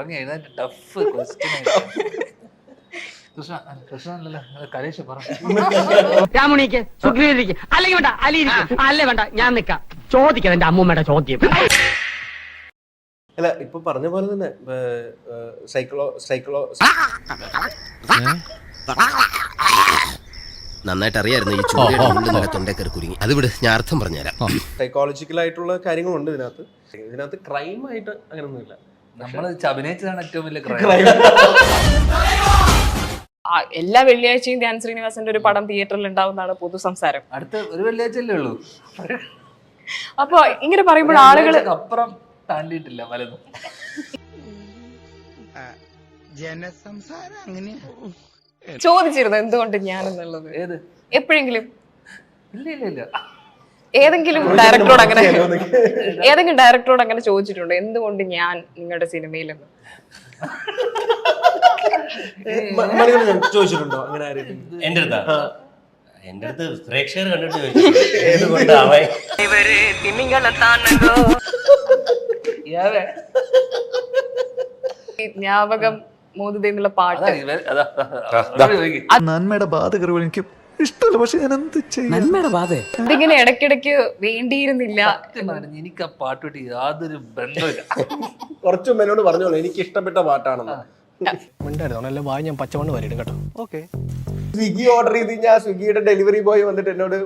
ഉറങ്ങി എഴുന്നേറ്റ് tough question കൃഷ്ണനല്ലോ Kalesh പറ. രാമുണിക്ക് സുഗ്രീവതിക്ക് അല്ലെങ്കിൽ വേണ്ട അലിയിരിക്കും അല്ലേ വേണ്ട ഞാൻ നിക്കാം ചോദിക്കാം എന്റെ അമ്മൂമ്മയുടെ ചോദ്യം. അല്ല ഇപ്പൊ പറഞ്ഞ പോലെ തന്നെ നന്നായിട്ട് അറിയായിരുന്നു ഈ ചൂടിയുടെ തൊണ്ടേക്കറി കുരുങ്ങി. അത് വിട്, ഞാൻ അർത്ഥം പറഞ്ഞുതരാം. സൈക്കോളജിക്കൽ ആയിട്ടുള്ള കാര്യങ്ങളുണ്ട് ഇതിനകത്ത് ക്രൈം ആയിട്ട് അങ്ങനെയൊന്നുമില്ല. നമ്മൾ അഭിനയിച്ചതാണ് ഏറ്റവും വലിയ ക്രൈം. എല്ലാ വെള്ളിയാഴ്ചയും ധ്യാൻ ശ്രീനിവാസന്റെ ഒരു പടം തിയേറ്ററിൽ ഉണ്ടാവുന്നതാണ് പൊതു സംസാരം. അടുത്ത ഒരു വെള്ളിയാഴ്ചയല്ലേ ഉള്ളൂ. അപ്പൊ ഇങ്ങനെ പറയുമ്പോൾ ആളുകൾ അപ്പുറം താണ്ടിയിട്ടില്ല പലതും. ജനസംസാരം അങ്ങനെ ചോദിച്ചിരുന്നു എന്തുകൊണ്ട് ഞാൻ എന്നുള്ളത്. ഏത് എപ്പോഴെങ്കിലും ഇല്ല ഏതെങ്കിലും ഡയറക്ടറോട് അങ്ങനെ ചോദിച്ചിട്ടുണ്ടോ എന്തുകൊണ്ട് ഞാൻ നിങ്ങളുടെ സിനിമയിലെന്ന്? ചോദിച്ചിട്ടുണ്ടോ അങ്ങനെ ആരെയും? എന്റെ അടുത്ത് പ്രേക്ഷകർ കണ്ടിട്ട് ചോദിച്ചു ജ്ഞാപകം മോദുദേ എന്നുള്ള പാട്ട് നന്മയുടെ ബാധ കറികൾ എനിക്ക് ഇഷ്ടമല്ല. പക്ഷെ ഞാൻ എന്ത് ചെയ്യും? അതിങ്ങനെ ഇടയ്ക്കിടയ്ക്ക് വേണ്ടിയിരുന്നില്ല. എനിക്ക് ആ പാട്ടുമായിട്ട് യാതൊരു ബന്ധമില്ല. കുറച്ചു എന്നോട് പറഞ്ഞോളൂ എനിക്ക് ഇഷ്ടപ്പെട്ട പാട്ടാണെന്ന്. ഞാൻ പച്ചമണ്ണ് വരിടും കേട്ടോ. ഓക്കെ, സ്വിഗ്ഗി ഓർഡർ ചെയ്ത് ഞാൻ സ്വിഗ്ഗിയുടെ ഡെലിവറി ബോയ് വന്നിട്ട് എന്നോട്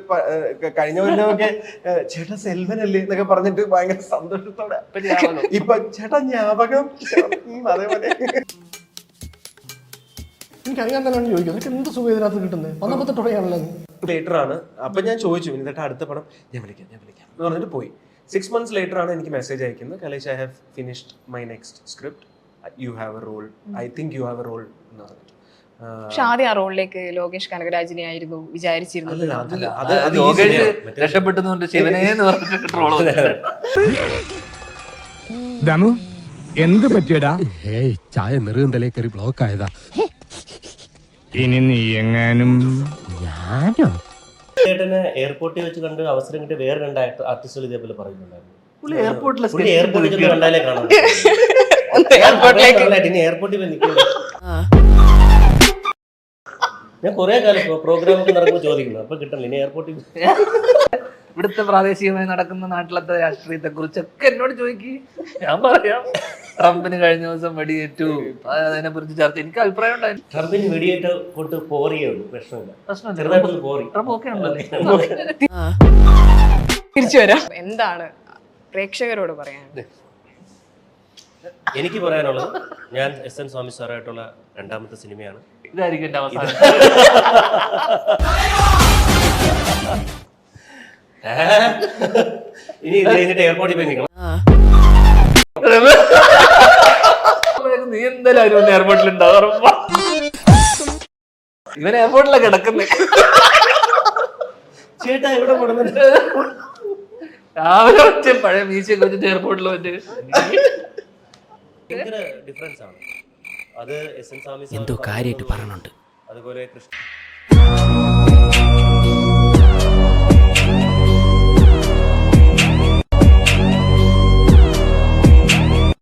കഴിഞ്ഞ കൊല്ലമൊക്കെ ചേട്ടാ സെൽവനല്ലേ എന്നൊക്കെ പറഞ്ഞിട്ട് ഭയങ്കര സന്തോഷത്തോടെ ഇപ്പൊ ചേട്ടാ ജ്ഞാപകം അതേപോലെ എനിക്കറിയാൻ തന്നെ ചോദിക്കും എന്ത് സുഖം ഇതിനകത്ത് കിട്ടുന്നത്. വന്നപ്പോ തുടങ്ങിയാണല്ലോ ലേറ്റർ ആണ്. അപ്പൊ ഞാൻ ചോദിച്ചു എന്നിട്ട് അടുത്ത പടം ഞാൻ വിളിക്കാം എന്ന് പറഞ്ഞിട്ട് പോയി. 6 months ലേറ്റർ ആണ് എനിക്ക് മെസ്സേജ് അയക്കുന്നത്, Kalesh I have finished my next script, you have a role, I think you have a role എന്ന് പറഞ്ഞിട്ട്. പക്ഷെ ആദ്യം ആ റോളിലേക്ക് ലോകേഷ് കനകരാജിനെ ആയിരുന്നു വിചാരിച്ചിരുന്നത്. രക്ഷപ്പെട്ടതുകൊണ്ട് ശിവനേന്ന് പറഞ്ഞിട്ട് ട്രോള്. ദമു എന്ത് പറ്റിയടാ? ഏയ് ചായ നെറുകന്തലേ കയറി ബ്ലോക്ക് ആയതാ. ഇനി നീ എങ്ങാനും ഞാനോ ചേട്ടനെ എയർപോർട്ടിൽ വെച്ച് കണ്ട് അവസരം കിട്ടിയ വേറെ 2 ആർട്ടിസ്റ്റുകൾ ഇതേപോലെ പറയുന്നുണ്ടായിരുന്നു. എയർപോർട്ടിൽ കണ്ടാലേ കാണാം. എയർപോർട്ടിൽ ഞാൻ കുറെ കാലം പ്രോഗ്രാമൊക്കെ നടക്കുമ്പോൾ ചോദിക്കുന്നു, അപ്പൊ കിട്ടണില്ല. ഇനി എയർപോർട്ടിൽ ഇവിടുത്തെ പ്രാദേശികമായി നടക്കുന്ന നാട്ടിലത്തെ രാഷ്ട്രീയത്തെ കുറിച്ചൊക്കെ എന്നോട് ചോദിക്കും, ഞാൻ പറയാം. ട്രംപിന് കഴിഞ്ഞ ദിവസം വെടിയേറ്റു, അതിനെ കുറിച്ച് ചർച്ച. എനിക്ക് അഭിപ്രായം ഉണ്ടായിരുന്നു. ട്രംപിന് വെടിയേറ്റ് കൊണ്ട് പോറിയേ ഉള്ളൂ, പ്രശ്നമില്ല. ചെറുതായിട്ടൊന്ന് പോറി. ട്രംപ് ഓക്കെ ഉണ്ടല്ലോ. തിരിച്ചു വരാം. എന്താണ് പ്രേക്ഷകരോട് പറയാൻ? എനിക്ക് പറയാനുള്ളത്, ഞാൻ എസ് എൻ സ്വാമി സാറായിട്ടുള്ള 2ാമത്തെ സിനിമയാണ്. ഇതായിരിക്കും എന്റെ അവസാനം. ഇനി ഇത് കഴിഞ്ഞിട്ട് എയർപോർട്ടിൽ പോയി നിൽക്കണം. നീ എന്തായാലും എയർപോർട്ടിൽ ഉണ്ടാവും. ഇവൻ എയർപോർട്ടിലൊക്കെ കിടക്കുന്നേ. ചേട്ടാ എവിടെ പോടുന്നുണ്ട്? രാവിലെ ഒറ്റ പഴയ മീശയൊക്കെ വെച്ചിട്ട് എയർപോർട്ടിൽ വെച്ച് ഭയങ്കര ഡിഫറൻസ് ആണ്. അത് എസ് എൻ സ്വാമി എന്തോ കാര്യമായിട്ട് പറയണുണ്ട്. അതുപോലെ കൃഷ്ണ